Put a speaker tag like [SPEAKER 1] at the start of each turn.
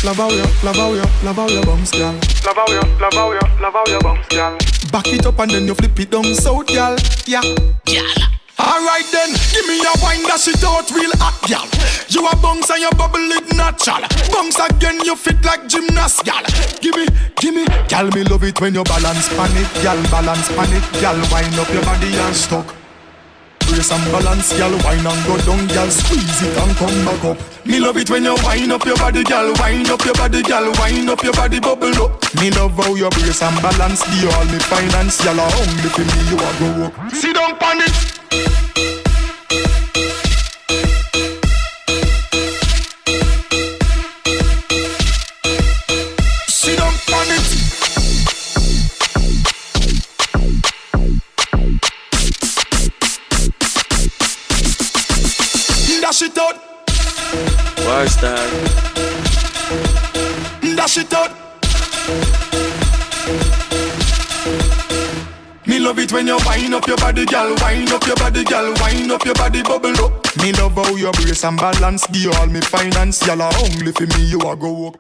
[SPEAKER 1] love how you bounce, girl. Love how you bounce, girl. Back it up and then you flip it down south, girl. Yeah. Alright then, give me a wine that shit out real hot, gal. You a bounce and you bubble it natural. Bounce again, you fit like gymnast, gal. Give me, gal, me love it when you balance pan it, gal. Balance pan it, gal. Wind up your body and stuck. Brace and balance, gal. Wine and go down, gal. Squeeze it and come back up. Me love it when you wind up your body, gal. Wind up your body, gal. Wind up your body, bubble up. Me love how you brace and balance. Give all me finance, gal. Only for me you a go up. Sit down pan it. Dash it out.
[SPEAKER 2] War star.
[SPEAKER 1] Dash it out. Me love it when you wind up your body, girl. Wind up your body, girl. Wind up your body, bubble up. Me love how you brace and balance. Give all me finance, y'all. Only for me you a go up.